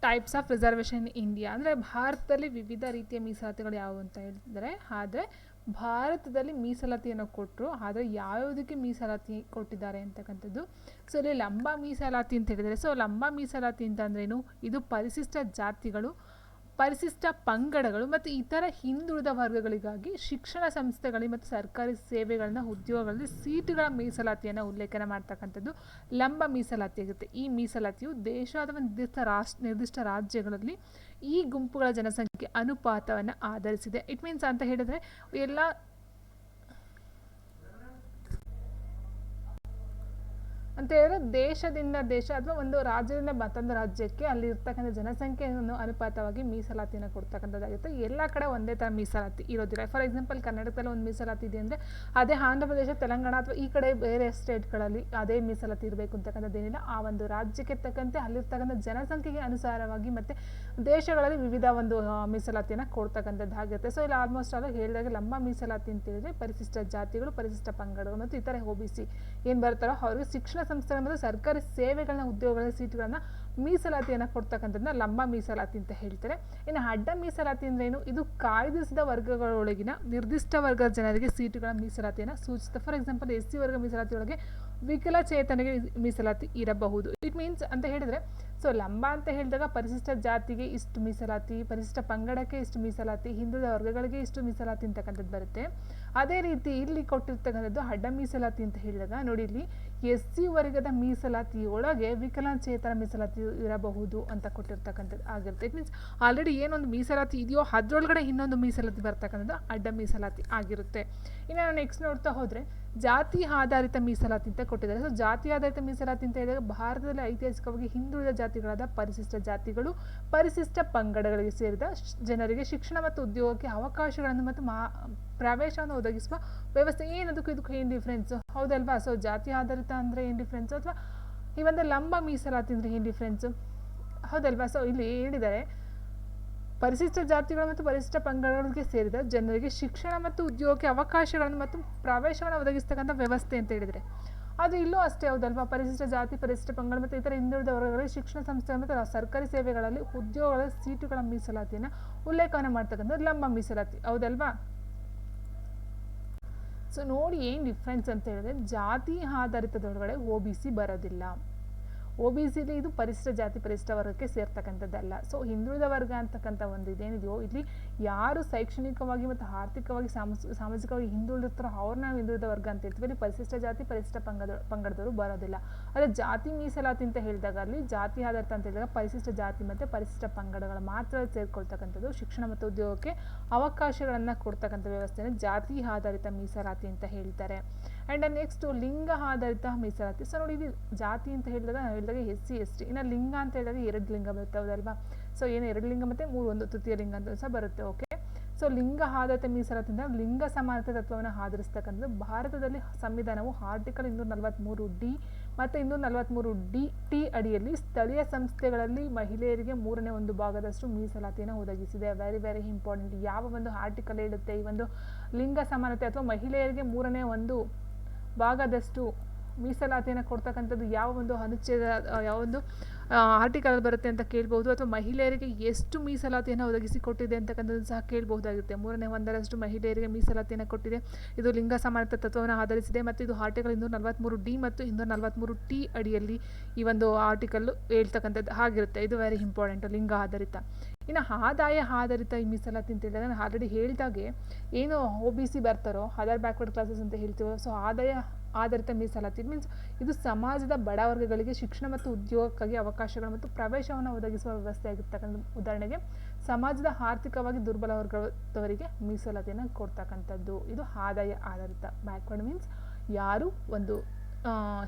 types of reservation in India ಅಂದರೆ ಭಾರತದಲ್ಲಿ ವಿವಿಧ ರೀತಿಯ ಮೀಸಲಾತಿಗಳು ಯಾವುವು ಅಂತ ಹೇಳಿದರೆ, ಆದರೆ ಭಾರತದಲ್ಲಿ ಮೀಸಲಾತಿಯನ್ನು ಕೊಟ್ಟರು, ಆದರೆ ಯಾವುದಕ್ಕೆ ಮೀಸಲಾತಿ ಕೊಟ್ಟಿದ್ದಾರೆ ಅಂತಕ್ಕಂಥದ್ದು. ಸೊ ಇಲ್ಲಿ ಲಂಬ ಮೀಸಲಾತಿ ಅಂತ ಹೇಳಿದರೆ, ಸೊ ಲಂಬ ಮೀಸಲಾತಿ ಅಂತಂದ್ರೇನು, ಇದು ಪರಿಶಿಷ್ಟ ಜಾತಿಗಳು, ಪರಿಶಿಷ್ಟ ಪಂಗಡಗಳು ಮತ್ತು ಇತರ ಹಿಂದುಳಿದ ವರ್ಗಗಳಿಗಾಗಿ ಶಿಕ್ಷಣ ಸಂಸ್ಥೆಗಳಿಗೆ ಮತ್ತು ಸರ್ಕಾರಿ ಸೇವೆಗಳನ್ನ ಉದ್ಯೋಗಗಳಲ್ಲಿ ಸೀಟುಗಳ ಮೀಸಲಾತಿಯನ್ನು ಉಲ್ಲೇಖನ ಮಾಡ್ತಕ್ಕಂಥದ್ದು ಲಂಬ ಮೀಸಲಾತಿಯಾಗುತ್ತೆ. ಈ ಮೀಸಲಾತಿಯು ದೇಶ ಅಥವಾ ನಿರ್ದಿಷ್ಟ ರಾಜ್ಯಗಳಲ್ಲಿ ಈ ಗುಂಪುಗಳ ಜನಸಂಖ್ಯೆ ಅನುಪಾತವನ್ನು ಆಧರಿಸಿದೆ. ಇಟ್ ಮೀನ್ಸ್ ಅಂತ ಹೇಳಿದ್ರೆ ಅಂತ ಹೇಳಿದ್ರೆ ದೇಶದಿಂದ ದೇಶ ಅಥವಾ ಒಂದು ರಾಜ್ಯದಿಂದ ಮತ್ತೊಂದು ರಾಜ್ಯಕ್ಕೆ ಅಲ್ಲಿ ಇರ್ತಕ್ಕಂಥ ಜನಸಂಖ್ಯೆಯನ್ನು ಅನುಪಾತವಾಗಿ ಮೀಸಲಾತಿಯನ್ನು ಕೊಡ್ತಕ್ಕಂಥದ್ದಾಗಿರುತ್ತೆ. ಎಲ್ಲ ಕಡೆ ಒಂದೇ ಥರ ಮೀಸಲಾತಿ ಇರೋದಿಲ್ಲ. ಫಾರ್ ಎಕ್ಸಾಂಪಲ್ ಕರ್ನಾಟಕದಲ್ಲಿ ಒಂದು ಮೀಸಲಾತಿ ಇದೆ ಅಂದರೆ ಅದೇ ಆಂಧ್ರ ಪ್ರದೇಶ, ತೆಲಂಗಾಣ ಅಥವಾ ಈ ಕಡೆ ಬೇರೆ ಸ್ಟೇಟ್ಗಳಲ್ಲಿ ಅದೇ ಮೀಸಲಾತಿ ಇರಬೇಕು ಅಂತಕ್ಕಂಥದ್ದೇನಿಲ್ಲ. ಆ ಒಂದು ರಾಜ್ಯಕ್ಕೆ ತಕ್ಕಂತೆ ಅಲ್ಲಿರ್ತಕ್ಕಂಥ ಜನಸಂಖ್ಯೆಗೆ ಅನುಸಾರವಾಗಿ ಮತ್ತು ದೇಶಗಳಲ್ಲಿ ವಿವಿಧ ಒಂದು ಮೀಸಲಾತಿಯನ್ನು ಕೊಡ್ತಕ್ಕಂಥದ್ದಾಗಿರುತ್ತೆ. ಸೊ ಇಲ್ಲಿ ಆಲ್ಮೋಸ್ಟ್ ಆಲ್ ಹೇಳಿದಾಗ ಲಂಬ ಮೀಸಲಾತಿ ಅಂತ ಹೇಳಿದ್ರೆ ಪರಿಶಿಷ್ಟ ಜಾತಿಗಳು, ಪರಿಶಿಷ್ಟ ಪಂಗಡಗಳು ಮತ್ತು ಇತರೆ OBC ಏನು ಬರ್ತಾರೋ ಅವ್ರಿಗೆ ಶಿಕ್ಷಣ ಸಂಸ್ಥೆಗಳ ಮತ್ತು ಸರ್ಕಾರಿ ಸೇವೆಗಳನ್ನ, ಉದ್ಯೋಗಗಳ ಸೀಟುಗಳನ್ನ ಮೀಸಲಾತಿಯನ್ನು ಕೊಡ್ತಕ್ಕಂಥದ್ದನ್ನ ಲಂಬ ಮೀಸಲಾತಿ ಅಂತ ಹೇಳ್ತಾರೆ. ಇನ್ನು ಅಡ್ಡ ಮೀಸಲಾತಿ ಅಂದ್ರೆ ಏನು? ಇದು ಕಾಯ್ದಿರಿಸಿದ ವರ್ಗಗಳೊಳಗಿನ ನಿರ್ದಿಷ್ಟ ವರ್ಗದ ಜನರಿಗೆ ಸೀಟುಗಳ ಮೀಸಲಾತಿಯನ್ನು ಸೂಚಿಸುತ್ತೆ. ಫಾರ್ ಎಕ್ಸಾಂಪಲ್ SC ವರ್ಗ ಮೀಸಲಾತಿಯೊಳಗೆ ವಿಕಲಚೇತನಿಗೆ ಮೀಸಲಾತಿ ಇರಬಹುದು. ಇಟ್ ಮೀನ್ಸ್ ಅಂತ ಹೇಳಿದ್ರೆ, ಸೊ ಲಂಬ ಅಂತ ಹೇಳಿದಾಗ ಪರಿಶಿಷ್ಟ ಜಾತಿಗೆ ಇಷ್ಟು ಮೀಸಲಾತಿ, ಪರಿಶಿಷ್ಟ ಪಂಗಡಕ್ಕೆ ಇಷ್ಟು ಮೀಸಲಾತಿ, ಹಿಂದುಳಿದ ವರ್ಗಗಳಿಗೆ ಇಷ್ಟು ಮೀಸಲಾತಿ ಅಂತಕ್ಕಂಥದ್ದು ಬರುತ್ತೆ. ಅದೇ ರೀತಿ ಇಲ್ಲಿ ಕೊಟ್ಟಿರ್ತಕ್ಕಂಥದ್ದು ಅಡ್ಡ ಮೀಸಲಾತಿ ಅಂತ ಹೇಳಿದಾಗ ನೋಡಿ, ಇಲ್ಲಿ SC ವರ್ಗದ ಮೀಸಲಾತಿಯೊಳಗೆ ವಿಕಲಚೇತನ ಮೀಸಲಾತಿ ಇರಬಹುದು ಅಂತ ಕೊಟ್ಟಿರ್ತಕ್ಕಂಥದ್ದು ಆಗಿರುತ್ತೆ. ಇಟ್ ಮೀನ್ಸ್ ಆಲ್ರೆಡಿ ಏನೊಂದು ಮೀಸಲಾತಿ ಇದೆಯೋ ಅದರೊಳಗಡೆ ಇನ್ನೊಂದು ಮೀಸಲಾತಿ ಬರ್ತಕ್ಕಂಥದ್ದು ಅಡ್ಡ ಮೀಸಲಾತಿ ಆಗಿರುತ್ತೆ. ಇನ್ನು ನೆಕ್ಸ್ಟ್ ನೋಡ್ತಾ ಹೋದರೆ ಜಾತಿ ಆಧಾರಿತ ಮೀಸಲಾತಿ ಅಂತ ಕೊಟ್ಟಿದ್ದಾರೆ. ಸೊ ಜಾತಿ ಆಧಾರಿತ ಮೀಸಲಾತಿ ಅಂತ ಹೇಳಿದಾಗ ಭಾರತದಲ್ಲಿ ಐತಿಹಾಸಿಕವಾಗಿ ಹಿಂದುಳಿದ ಜಾತಿಗಳಾದ ಪರಿಶಿಷ್ಟ ಜಾತಿಗಳು, ಪರಿಶಿಷ್ಟ ಪಂಗಡಗಳಿಗೆ ಸೇರಿದ ಜನರಿಗೆ ಶಿಕ್ಷಣ ಮತ್ತು ಉದ್ಯೋಗಕ್ಕೆ ಅವಕಾಶಗಳನ್ನು ಮತ್ತು ಪ್ರವೇಶವನ್ನು ಒದಗಿಸುವ ವ್ಯವಸ್ಥೆ. ಏನದಕ್ಕೂ ಇದಕ್ಕೂ ಏನು ಡಿಫ್ರೆನ್ಸ್? ಹೌದಲ್ವಾ? ಸೊ ಜಾತಿ ಆಧಾರಿತ ಅಂದರೆ ಏನು ಡಿಫ್ರೆನ್ಸ್, ಅಥವಾ ಈ ಒಂದು ಲಂಬ ಮೀಸಲಾತಿ ಅಂದರೆ ಏನು ಡಿಫ್ರೆನ್ಸು? ಹೌದಲ್ವಾ? ಸೊ ಇಲ್ಲಿ ಹೇಳಿದ್ದಾರೆ ಪರಿಶಿಷ್ಟ ಜಾತಿಗಳು ಮತ್ತು ಪರಿಶಿಷ್ಟ ಪಂಗಡಗಳಿಗೆ ಸೇರಿದ ಜನರಿಗೆ ಶಿಕ್ಷಣ ಮತ್ತು ಉದ್ಯೋಗಕ್ಕೆ ಅವಕಾಶಗಳನ್ನು ಮತ್ತು ಪ್ರವೇಶವನ್ನು ಒದಗಿಸ್ತಕ್ಕಂಥ ವ್ಯವಸ್ಥೆ ಅಂತ ಹೇಳಿದರೆ ಅದು ಇಲ್ಲೂ ಅಷ್ಟೇ. ಹೌದಲ್ವಾ? ಪರಿಶಿಷ್ಟ ಜಾತಿ, ಪರಿಶಿಷ್ಟ ಪಂಗಡ ಮತ್ತು ಇತರ ಹಿಂದುಳಿದ ವರ್ಗಗಳಿಗೆ ಶಿಕ್ಷಣ ಸಂಸ್ಥೆ ಮತ್ತು ಸರ್ಕಾರಿ ಸೇವೆಗಳಲ್ಲಿ ಉದ್ಯೋಗಗಳ ಸೀಟುಗಳ ಮೀಸಲಾತಿಯನ್ನು ಉಲ್ಲೇಖವನ್ನು ಮಾಡ್ತಕ್ಕಂಥದ್ದು ಲಂಬ ಮೀಸಲಾತಿ. ಹೌದಲ್ವಾ? ಸೊ ನೋಡಿ ಏನು ಡಿಫ್ರೆನ್ಸ್ ಅಂತ ಹೇಳಿದ್ರೆ, ಜಾತಿ ಆಧಾರಿತದೊಳಗಡೆ OBC ಬರೋದಿಲ್ಲ. OBCಲಿ ಇದು ಪರಿಶಿಷ್ಟ ಜಾತಿ, ಪರಿಶಿಷ್ಟ ವರ್ಗಕ್ಕೆ ಸೇರ್ತಕ್ಕಂಥದ್ದಲ್ಲ. ಸೊ ಹಿಂದುಳಿದ ವರ್ಗ ಅಂತಕ್ಕಂಥ ಒಂದು ಇದೇನಿದೆಯೋ ಇಲ್ಲಿ ಯಾರು ಶೈಕ್ಷಣಿಕವಾಗಿ ಮತ್ತು ಆರ್ಥಿಕವಾಗಿ ಸಾಮಾಜಿಕವಾಗಿ ಹಿಂದುಳಿದಿರ್ತಾರೋ ಅವ್ರನ್ನ ಹಿಂದುಳಿದ ವರ್ಗ ಅಂತ ಹೇಳ್ತೀವಿ. ಇಲ್ಲಿ ಪರಿಶಿಷ್ಟ ಜಾತಿ, ಪರಿಶಿಷ್ಟ ಪಂಗಡದವರು ಬರೋದಿಲ್ಲ. ಅದೇ ಜಾತಿ ಮೀಸಲಾತಿ ಅಂತ ಹೇಳಿದಾಗ ಅಲ್ಲಿ ಜಾತಿ ಆಧಾರಿತ ಅಂತ ಹೇಳಿದಾಗ ಪರಿಶಿಷ್ಟ ಜಾತಿ ಮತ್ತು ಪರಿಶಿಷ್ಟ ಪಂಗಡಗಳು ಮಾತ್ರ ಸೇರ್ಕೊಳ್ತಕ್ಕಂಥದ್ದು ಶಿಕ್ಷಣ ಮತ್ತು ಉದ್ಯೋಗಕ್ಕೆ ಅವಕಾಶಗಳನ್ನು ಕೊಡ್ತಕ್ಕಂಥ ವ್ಯವಸ್ಥೆನ ಜಾತಿ ಆಧಾರಿತ ಮೀಸಲಾತಿ ಅಂತ ಹೇಳ್ತಾರೆ. ಆ್ಯಂಡ್ ನೆಕ್ಸ್ಟ್ ಲಿಂಗ ಆಧಾರಿತ ಮೀಸಲಾತಿ. ಸೊ ನೋಡಿ, ಇದು ಜಾತಿ ಅಂತ ಹೇಳಿದಾಗ SC ST, ಇನ್ನು ಲಿಂಗ ಅಂತ ಹೇಳಿದಾಗ 2 ಲಿಂಗ ಬರುತ್ತೆ. ಹೌದಲ್ವಾ? ಸೊ ಏನು 2 ಲಿಂಗ ಮತ್ತು 1 ತೃತೀಯ ಲಿಂಗ ಅಂತ ಸಹ ಬರುತ್ತೆ. ಓಕೆ, ಸೊ ಲಿಂಗ ಆಧಾರಿತ ಮೀಸಲಾತಿಯಿಂದ ಲಿಂಗ ಸಮಾನತೆ ತತ್ವವನ್ನು ಆಧರಿಸ್ತಕ್ಕಂಥದ್ದು. ಭಾರತದಲ್ಲಿ ಸಂವಿಧಾನವು ಆರ್ಟಿಕಲ್ 243D ಮತ್ತು 243DT ಅಡಿಯಲ್ಲಿ ಸ್ಥಳೀಯ ಸಂಸ್ಥೆಗಳಲ್ಲಿ ಮಹಿಳೆಯರಿಗೆ 3ನೇ 1 ಭಾಗದಷ್ಟು ಮೀಸಲಾತಿಯನ್ನು ಒದಗಿಸಿದೆ. Very very important. ಯಾವ ಒಂದು ಆರ್ಟಿಕಲ್ ಹೇಳುತ್ತೆ ಈ ಒಂದು ಲಿಂಗ ಸಮಾನತೆ ಅಥವಾ ಮಹಿಳೆಯರಿಗೆ 3ನೇ 1 ಭಾಗದಷ್ಟು ಮೀಸಲಾತಿಯನ್ನು ಕೊಡ್ತಕ್ಕಂಥದ್ದು ಯಾವ ಒಂದು ಅನುಚ್ಛೇದ, ಯಾವ ಒಂದು ಆರ್ಟಿಕಲ್ ಬರುತ್ತೆ ಅಂತ ಕೇಳ್ಬೋದು. ಅಥವಾ ಮಹಿಳೆಯರಿಗೆ ಎಷ್ಟು ಮೀಸಲಾತಿಯನ್ನು ಒದಗಿಸಿ ಕೊಟ್ಟಿದೆ ಅಂತಕ್ಕಂಥದ್ದು ಸಹ ಕೇಳಬಹುದಾಗುತ್ತೆ. 3ನೇ 1 ಮಹಿಳೆಯರಿಗೆ ಮೀಸಲಾತಿಯನ್ನು ಕೊಟ್ಟಿದೆ. ಇದು ಲಿಂಗ ಸಮಾನತೆ ತತ್ವವನ್ನು ಆಧರಿಸಿದೆ ಮತ್ತು ಇದು ಆರ್ಟಿಕಲ್ 243D ಮತ್ತು 243T ಅಡಿಯಲ್ಲಿ ಈ ಒಂದು ಆರ್ಟಿಕಲ್ ಹೇಳ್ತಕ್ಕಂಥದ್ದು ಆಗಿರುತ್ತೆ. ಇದು ವೆರಿ ಇಂಪಾರ್ಟೆಂಟ್, ಲಿಂಗ ಆಧಾರಿತ. ಇನ್ನು ಆದಾಯ ಆಧಾರಿತ ಈ ಮೀಸಲಾತಿ ಅಂತ ಹೇಳಿದಾಗ ನಾನು ಆಲ್ರೆಡಿ ಹೇಳಿದಾಗೆ ಏನು OBC ಬರ್ತಾರೋ ಅದರ್ ಬ್ಯಾಕ್ವರ್ಡ್ ಕ್ಲಾಸಸ್ ಅಂತ ಹೇಳ್ತೀವೋ, ಸೊ ಆದಾಯ ಆಧಾರಿತ ಮೀಸಲಾತಿ ಮೀನ್ಸ್ ಇದು ಸಮಾಜದ ಬಡ ವರ್ಗಗಳಿಗೆ ಶಿಕ್ಷಣ ಮತ್ತು ಉದ್ಯೋಗಕ್ಕಾಗಿ ಅವಕಾಶಗಳು ಮತ್ತು ಪ್ರವೇಶವನ್ನು ಒದಗಿಸುವ ವ್ಯವಸ್ಥೆ ಆಗಿರ್ತಕ್ಕಂಥ. ಉದಾಹರಣೆಗೆ ಸಮಾಜದ ಆರ್ಥಿಕವಾಗಿ ದುರ್ಬಲ ವರ್ಗದವರಿಗೆ ಮೀಸಲಾತಿಯನ್ನು ಕೊಡ್ತಕ್ಕಂಥದ್ದು. ಇದು ಆದಾಯ ಆಧಾರಿತ. ಬ್ಯಾಕ್ವರ್ಡ್ ಮೀನ್ಸ್ ಯಾರು ಒಂದು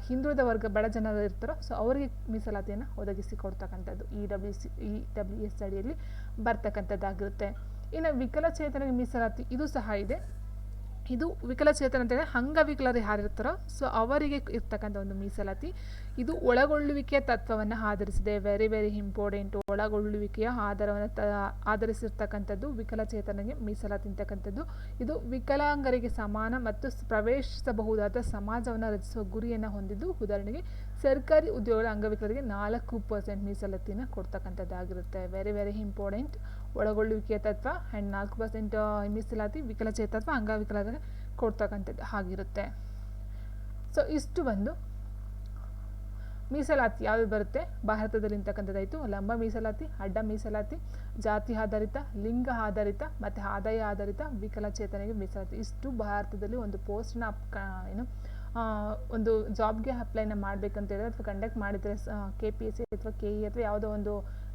ಹಿಂದುಳಿದ ವರ್ಗ ಬಡ ಜನರು ಇರ್ತಾರೋ ಸೊ ಅವರಿಗೆ ಮೀಸಲಾತಿಯನ್ನು ಒದಗಿಸಿ ಕೊಡ್ತಕ್ಕಂಥದ್ದು EWS ಅಡಿಯಲ್ಲಿ ಬರ್ತಕ್ಕಂಥದ್ದಾಗಿರುತ್ತೆ. ಇನ್ನು ವಿಕಲಚೇತನಿಗೆ ಮೀಸಲಾತಿ ಇದು ಸಹ ಇದೆ. ಇದು ವಿಕಲಚೇತನ ಅಂತಂದರೆ ಅಂಗವಿಕಲರು ಯಾರಿರ್ತಾರೋ ಸೊ ಅವರಿಗೆ ಇರ್ತಕ್ಕಂಥ ಒಂದು ಮೀಸಲಾತಿ. ಇದು ಒಳಗೊಳ್ಳುವಿಕೆಯ ತತ್ವವನ್ನು ಆಧರಿಸಿದೆ. Very very important. ಒಳಗೊಳ್ಳುವಿಕೆಯ ಆಧಾರವನ್ನು ಆಧರಿಸಿರ್ತಕ್ಕಂಥದ್ದು ವಿಕಲಚೇತನಿಗೆ ಮೀಸಲಾತಿ ಅಂತಕ್ಕಂಥದ್ದು. ಇದು ವಿಕಲಾಂಗರಿಗೆ ಸಮಾನ ಮತ್ತು ಪ್ರವೇಶಿಸಬಹುದಾದ ಸಮಾಜವನ್ನು ರಚಿಸುವ ಗುರಿಯನ್ನು ಹೊಂದಿದ್ದು. ಉದಾಹರಣೆಗೆ ಸರ್ಕಾರಿ ಉದ್ಯೋಗಗಳ ಅಂಗವಿಕಲರಿಗೆ 4% ಮೀಸಲಾತಿಯನ್ನು ಕೊಡ್ತಕ್ಕಂಥದ್ದಾಗಿರುತ್ತೆ. Very very important. ಒಳಗೊಳ್ಳುವಿಕೆಯ ತತ್ವ ಆ್ಯಂಡ್ 4% ಮೀಸಲಾತಿ ವಿಕಲಚೇತನ ಅಥವಾ ಅಂಗವಿಕಲರಿಗೆ ಕೊಡ್ತಕ್ಕಂಥದ್ದು ಆಗಿರುತ್ತೆ. ಸೊ ಇಷ್ಟು ಬಂದು ಮೀಸಲಾತಿ ಯಾವ್ದು ಬರುತ್ತೆ ಭಾರತದಲ್ಲಿ ಅಂತಕ್ಕಂಥದ್ದಾಯಿತು. ಲಂಬ ಮೀಸಲಾತಿ, ಅಡ್ಡ ಮೀಸಲಾತಿ, ಜಾತಿ ಆಧಾರಿತ, ಲಿಂಗ ಆಧಾರಿತ ಮತ್ತು ಆದಾಯ ಆಧಾರಿತ, ವಿಕಲಚೇತನಿಗೆ ಮೀಸಲಾತಿ. ಇಷ್ಟು ಭಾರತದಲ್ಲಿ ಒಂದು ಪೋಸ್ಟ್ನ ಒಂದು ಜಾಬ್ಗೆ ಅಪ್ಲೈನ ಮಾಡಬೇಕಂತ ಹೇಳಿದ್ರೆ ಅಥವಾ ಕಂಡಕ್ಟ್ ಮಾಡಿದರೆ KPSC ಅಥವಾ KE ಅಥವಾ ಯಾವುದೋ ಒಂದು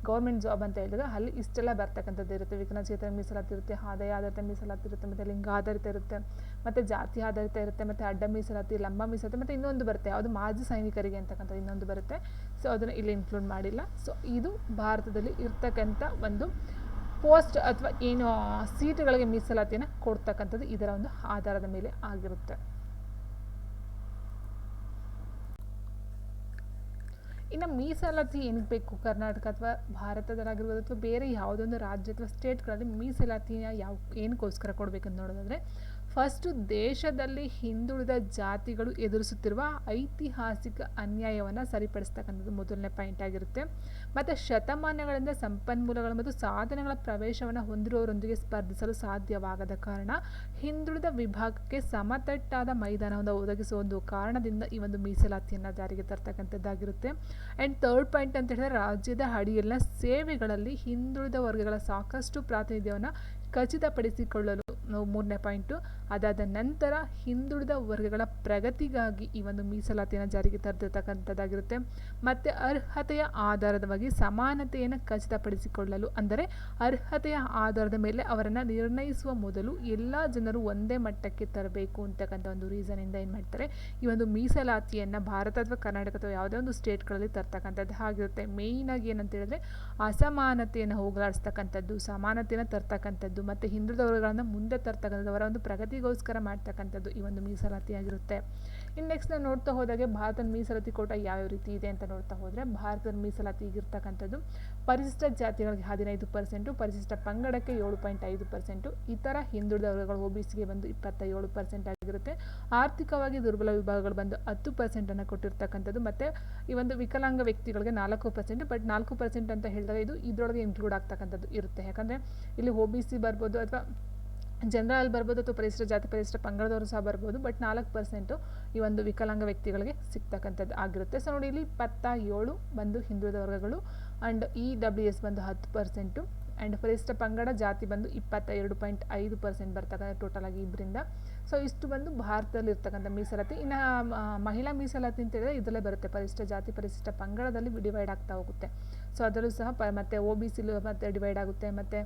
ಗೌರ್ಮೆಂಟ್ ಜಾಬ್ ಅಂತ ಹೇಳಿದಾಗ ಅಲ್ಲಿ ಇಷ್ಟೆಲ್ಲ ಬರ್ತಕ್ಕಂಥದ್ದು ಇರುತ್ತೆ. ವಿಕಲಚೇತನ ಮೀಸಲಾತಿ ಇರುತ್ತೆ, ಆದಾಯ ಆಧಾರಿತ ಮೀಸಲಾತಿ ಇರುತ್ತೆ, ಮತ್ತು ಲಿಂಗ ಆಧಾರಿತ ಇರುತ್ತೆ, ಮತ್ತು ಜಾತಿ ಆಧಾರಿತ ಇರುತ್ತೆ, ಮತ್ತು ಅಡ್ಡ ಮೀಸಲಾತಿ, ಲಂಬ ಮೀಸಲಾತಿ, ಮತ್ತು ಇನ್ನೊಂದು ಬರುತ್ತೆ ಯಾವುದು ಮಾಜಿ ಸೈನಿಕರಿಗೆ ಅಂತಕ್ಕಂಥದ್ದು ಇನ್ನೊಂದು ಬರುತ್ತೆ. ಸೊ ಅದನ್ನು ಇಲ್ಲಿ ಇನ್ಕ್ಲೂಡ್ ಮಾಡಿಲ್ಲ. ಸೊ ಇದು ಭಾರತದಲ್ಲಿ ಇರ್ತಕ್ಕಂಥ ಒಂದು ಪೋಸ್ಟ್ ಅಥವಾ ಏನು ಸೀಟುಗಳಿಗೆ ಮೀಸಲಾತಿಯನ್ನು ಕೊಡ್ತಕ್ಕಂಥದ್ದು ಇದರ ಒಂದು ಆಧಾರದ ಮೇಲೆ ಆಗಿರುತ್ತೆ. ಇನ್ನು ಮೀಸಲಾತಿ ಏನಕ್ಕೆ ಬೇಕು? ಕರ್ನಾಟಕ ಅಥವಾ ಭಾರತದಲ್ಲಾಗಿರ್ಬೋದು ಅಥವಾ ಬೇರೆ ಯಾವುದೊಂದು ರಾಜ್ಯ ಅಥವಾ ಸ್ಟೇಟ್ಗಳಲ್ಲಿ ಮೀಸಲಾತಿಯ ಏನಕ್ಕೋಸ್ಕರ ಕೊಡಬೇಕಂತ ನೋಡೋದಾದರೆ, ಫಸ್ಟು ದೇಶದಲ್ಲಿ ಹಿಂದುಳಿದ ಜಾತಿಗಳು ಎದುರಿಸುತ್ತಿರುವ ಐತಿಹಾಸಿಕ ಅನ್ಯಾಯವನ್ನು ಸರಿಪಡಿಸ್ತಕ್ಕಂಥದ್ದು ಮೊದಲನೇ ಪಾಯಿಂಟ್ ಆಗಿರುತ್ತೆ. ಮತ್ತು ಶತಮಾನಗಳಿಂದ ಸಂಪನ್ಮೂಲಗಳು ಮತ್ತು ಸಾಧನಗಳ ಪ್ರವೇಶವನ್ನು ಹೊಂದಿರುವವರೊಂದಿಗೆ ಸ್ಪರ್ಧಿಸಲು ಸಾಧ್ಯವಾಗದ ಕಾರಣ ಹಿಂದುಳಿದ ವಿಭಾಗಕ್ಕೆ ಸಮತಟ್ಟಾದ ಮೈದಾನವನ್ನು ಒದಗಿಸುವ ಒಂದು ಕಾರಣದಿಂದ ಈ ಒಂದು ಮೀಸಲಾತಿಯನ್ನು ಜಾರಿಗೆ ತರ್ತಕ್ಕಂಥದ್ದಾಗಿರುತ್ತೆ. ಆ್ಯಂಡ್ ಥರ್ಡ್ ಪಾಯಿಂಟ್ ಅಂತ ಹೇಳಿದ್ರೆ, ರಾಜ್ಯದ ಅಡಿಯಲ್ಲಿನ ಸೇವೆಗಳಲ್ಲಿ ಹಿಂದುಳಿದ ವರ್ಗಗಳ ಸಾಕಷ್ಟು ಪ್ರಾತಿನಿಧ್ಯವನ್ನು ಖಚಿತಪಡಿಸಿಕೊಳ್ಳಲು ಮೂರನೇ ಪಾಯಿಂಟು. ಅದಾದ ನಂತರ ಹಿಂದುಳಿದ ವರ್ಗಗಳ ಪ್ರಗತಿಗಾಗಿ ಈ ಒಂದು ಮೀಸಲಾತಿಯನ್ನು ಜಾರಿಗೆ ತರತಕ್ಕಂಥದ್ದಾಗಿರುತ್ತೆ. ಮತ್ತು ಅರ್ಹತೆಯ ಆಧಾರವಾಗಿ ಸಮಾನತೆಯನ್ನು ಖಚಿತಪಡಿಸಿಕೊಳ್ಳಲು, ಅಂದರೆ ಅರ್ಹತೆಯ ಆಧಾರದ ಮೇಲೆ ಅವರನ್ನು ನಿರ್ಣಯಿಸುವ ಮೊದಲು ಎಲ್ಲ ಜನರು ಒಂದೇ ಮಟ್ಟಕ್ಕೆ ತರಬೇಕು ಅಂತಕ್ಕಂಥ ಒಂದು ರೀಸನಿಂದ ಏನು ಮಾಡ್ತಾರೆ, ಈ ಒಂದು ಮೀಸಲಾತಿಯನ್ನು ಭಾರತ ಅಥವಾ ಕರ್ನಾಟಕ ಅಥವಾ ಯಾವುದೇ ಒಂದು ಸ್ಟೇಟ್ಗಳಲ್ಲಿ ತರ್ತಕ್ಕಂಥದ್ದು ಆಗಿರುತ್ತೆ. ಮೇಯ್ನಾಗಿ ಏನಂತ ಹೇಳಿದ್ರೆ, ಅಸಮಾನತೆಯನ್ನು ಹೋಗಲಾಡಿಸ್ತಕ್ಕಂಥದ್ದು, ಸಮಾನತೆಯನ್ನು ತರ್ತಕ್ಕಂಥದ್ದು, ಮತ್ತು ಹಿಂದುಳಿದ ವರ್ಗಗಳನ್ನು ಮುಂದೆ ತರ್ತಕ್ಕಂಥದ್ದು, ಅವರ ಒಂದು ಪ್ರಗತಿಗೋಸ್ಕರ ಮಾಡ್ತಕ್ಕಂಥದ್ದು ಈ ಒಂದು ಮೀಸಲಾತಿ ಆಗಿರುತ್ತೆ. ಇನ್ನು ನೆಕ್ಸ್ಟ್ ನಾವು ನೋಡ್ತಾ ಹೋದಾಗೆ ಭಾರತದ ಮೀಸಲಾತಿ ಕೋಟ ಯಾವ್ಯಾವ ರೀತಿ ಇದೆ ಅಂತ ನೋಡ್ತಾ ಹೋದರೆ, ಭಾರತದ ಮೀಸಲಾತಿ ಇರ್ತಕ್ಕಂಥದ್ದು ಪರಿಶಿಷ್ಟ ಜಾತಿಗಳಿಗೆ 15%, ಪರಿಶಿಷ್ಟ ಪಂಗಡಕ್ಕೆ 7.5%, ಇತರ ಹಿಂದುಳಿದ ವರ್ಗಗಳು OBCಗೆ ಬಂದು 27% ಆಗಿರುತ್ತೆ. ಆರ್ಥಿಕವಾಗಿ ದುರ್ಬಲ ವಿಭಾಗಗಳು ಬಂದು 10% ಕೊಟ್ಟಿರ್ತಕ್ಕಂಥದ್ದು, ಮತ್ತು ಈ ಒಂದು ವಿಕಲಾಂಗ ವ್ಯಕ್ತಿಗಳಿಗೆ 4%. ಬಟ್ 4% ಅಂತ ಹೇಳಿದಾಗ ಇದು ಇದರೊಳಗೆ ಇನ್ಕ್ಲೂಡ್ ಆಗ್ತಕ್ಕಂಥದ್ದು ಇರುತ್ತೆ. ಯಾಕಂದರೆ ಇಲ್ಲಿ OBC ಬರ್ಬೋದು ಅಥವಾ ಜನರಲ್ ಬರ್ಬೋದು ಅಥವಾ ಪರಿಶಿಷ್ಟ ಜಾತಿ ಪರಿಶಿಷ್ಟ ಪಂಗಡದವರು ಸಹ ಬರ್ಬೋದು. ಬಟ್ 4% ಈ ಒಂದು ವಿಕಲಾಂಗ ವ್ಯಕ್ತಿಗಳಿಗೆ ಸಿಗ್ತಕ್ಕಂಥದ್ದು ಆಗಿರುತ್ತೆ. ಸೊ ನೋಡಿ, ಇಲ್ಲಿ 27 ಬಂದು ಹಿಂದುಳಿದ ವರ್ಗಗಳು, ಆ್ಯಂಡ್ EWS ಬಂದು 10%, ಆ್ಯಂಡ್ ಪರಿಶಿಷ್ಟ ಪಂಗಡ ಜಾತಿ ಬಂದು 22.5% ಬರ್ತಕ್ಕಂಥ ಟೋಟಲ್ ಆಗಿ ಇಬ್ಬರಿಂದ. ಸೊ ಇಷ್ಟು ಬಂದು ಭಾರತದಲ್ಲಿ ಇರ್ತಕ್ಕಂಥ ಮೀಸಲಾತಿ. ಇನ್ನು ಮಹಿಳಾ ಮೀಸಲಾತಿ ಅಂತ ಹೇಳಿದ್ರೆ ಇದರಲ್ಲೇ ಬರುತ್ತೆ, ಪರಿಶಿಷ್ಟ ಜಾತಿ ಪರಿಶಿಷ್ಟ ಪಂಗಡದಲ್ಲಿ ಡಿವೈಡ್ ಆಗ್ತಾ ಹೋಗುತ್ತೆ. ಸೊ ಅದರಲ್ಲೂ ಸಹ ಮತ್ತು OBCಲೂ ಮತ್ತೆ ಡಿವೈಡ್ ಆಗುತ್ತೆ, ಮತ್ತು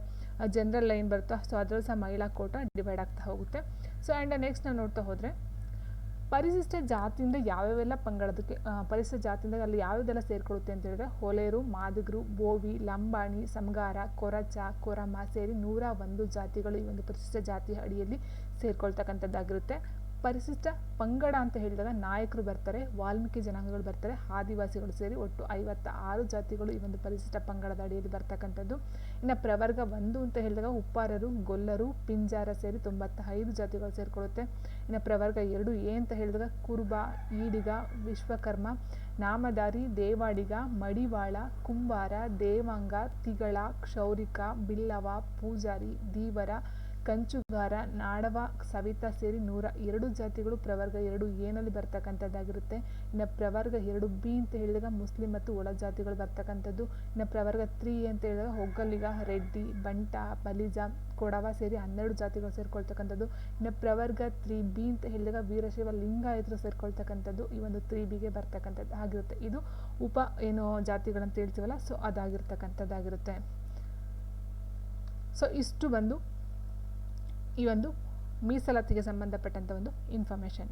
ಜನರಲ್ ಲೈನ್ ಬರುತ್ತಾ, ಸೊ ಅದರಲ್ಲೂ ಸಹ ಮಹಿಳಾ ಕೋಟ ಡಿವೈಡ್ ಆಗ್ತಾ ಹೋಗುತ್ತೆ. ಸೊ ಆ್ಯಂಡ್ ನೆಕ್ಸ್ಟ್ ನಾವು ನೋಡ್ತಾ ಹೋದರೆ, ಪರಿಶಿಷ್ಟ ಜಾತಿಯಿಂದ ಯಾವ್ಯಾವೆಲ್ಲ ಪಂಗಡದಕ್ಕೆ ಪರಿಶಿಷ್ಟ ಜಾತಿಯಿಂದ ಅಲ್ಲಿ ಯಾವುದೆಲ್ಲ ಸೇರಿಕೊಳ್ಳುತ್ತೆ ಅಂತ ಹೇಳಿದ್ರೆ, ಹೊಲೇರು, ಮಾದಿಗರು, ಬೋವಿ, ಲಂಬಾಣಿ, ಸಮಗಾರ, ಕೊರಚ, ಕೊರಮ ಸೇರಿ 101 ಜಾತಿಗಳು ಈ ಒಂದು ಪರಿಶಿಷ್ಟ ಜಾತಿ ಅಡಿಯಲ್ಲಿ ಸೇರಿಕೊಳ್ತಕ್ಕಂಥದ್ದಾಗಿರುತ್ತೆ. ಪರಿಶಿಷ್ಟ ಪಂಗಡ ಅಂತ ಹೇಳಿದಾಗ ನಾಯಕರು ಬರ್ತಾರೆ, ವಾಲ್ಮೀಕಿ ಜನಾಂಗಗಳು ಬರ್ತಾರೆ, ಆದಿವಾಸಿಗಳು ಸೇರಿ ಒಟ್ಟು 56 ಜಾತಿಗಳು ಈ ಒಂದು ಪರಿಶಿಷ್ಟ ಪಂಗಡದ ಅಡಿಯಲ್ಲಿ ಬರ್ತಕ್ಕಂಥದ್ದು. ಇನ್ನು ಪ್ರವರ್ಗ 1 ಅಂತ ಹೇಳಿದಾಗ ಉಪ್ಪಾರರು, ಗೊಲ್ಲರು, ಪಿಂಜಾರ ಸೇರಿ 95 ಜಾತಿಗಳು ಸೇರಿಕೊಳ್ಳುತ್ತೆ. ಇನ್ನು ಪ್ರವರ್ಗ 2A ಅಂತ ಹೇಳಿದಾಗ ಕುರುಬ, ಈಡಿಗ, ವಿಶ್ವಕರ್ಮ, ನಾಮದಾರಿ, ದೇವಾಡಿಗ, ಮಡಿವಾಳ, ಕುಂಬಾರ, ದೇವಾಂಗ, ತಿಗಳ, ಕ್ಷೌರಿಕ, ಬಿಲ್ಲವ, ಪೂಜಾರಿ, ದೀವರ, ಕಂಚುಗಾರ, ನಾಡವ, ಸವಿತ ಸೇರಿ 102 ಜಾತಿಗಳು ಪ್ರವರ್ಗ 2A ಬರ್ತಕ್ಕಂಥದ್ದಾಗಿರುತ್ತೆ. ಇನ್ನು ಪ್ರವರ್ಗ 2B ಅಂತ ಹೇಳಿದಾಗ ಮುಸ್ಲಿಂ ಮತ್ತು ಒಳ ಜಾತಿಗಳು ಬರ್ತಕ್ಕಂಥದ್ದು. ಇನ್ನು ಪ್ರವರ್ಗ 3A ಅಂತ ಹೇಳಿದಾಗ ಒಗ್ಗಲಿಗ, ರೆಡ್ಡಿ, ಬಂಟ, ಬಲಿಜ, ಕೊಡವ ಸೇರಿ 12 ಜಾತಿಗಳು ಸೇರ್ಕೊಳ್ತಕ್ಕಂಥದ್ದು. ಇನ್ನು ಪ್ರವರ್ಗ 3B ಅಂತ ಹೇಳಿದಾಗ ವೀರಶೈವ ಲಿಂಗಾಯತರು ಸೇರ್ಕೊಳ್ತಕ್ಕಂಥದ್ದು ಈ ಒಂದು 3Bಗೆ ಬರ್ತಕ್ಕಂಥದ್ದು ಆಗಿರುತ್ತೆ. ಇದು ಉಪ ಏನು ಜಾತಿಗಳಂತ ಹೇಳ್ತೀವಲ್ಲ, ಸೊ ಅದಾಗಿರ್ತಕ್ಕಂಥದ್ದಾಗಿರುತ್ತೆ. ಸೊ ಇಷ್ಟು ಬಂದು ಈ ಒಂದು ಮೀಸಲಾತಿಗೆ ಸಂಬಂಧಪಟ್ಟಂಥ ಒಂದು ಇನ್ಫಾರ್ಮೇಷನ್.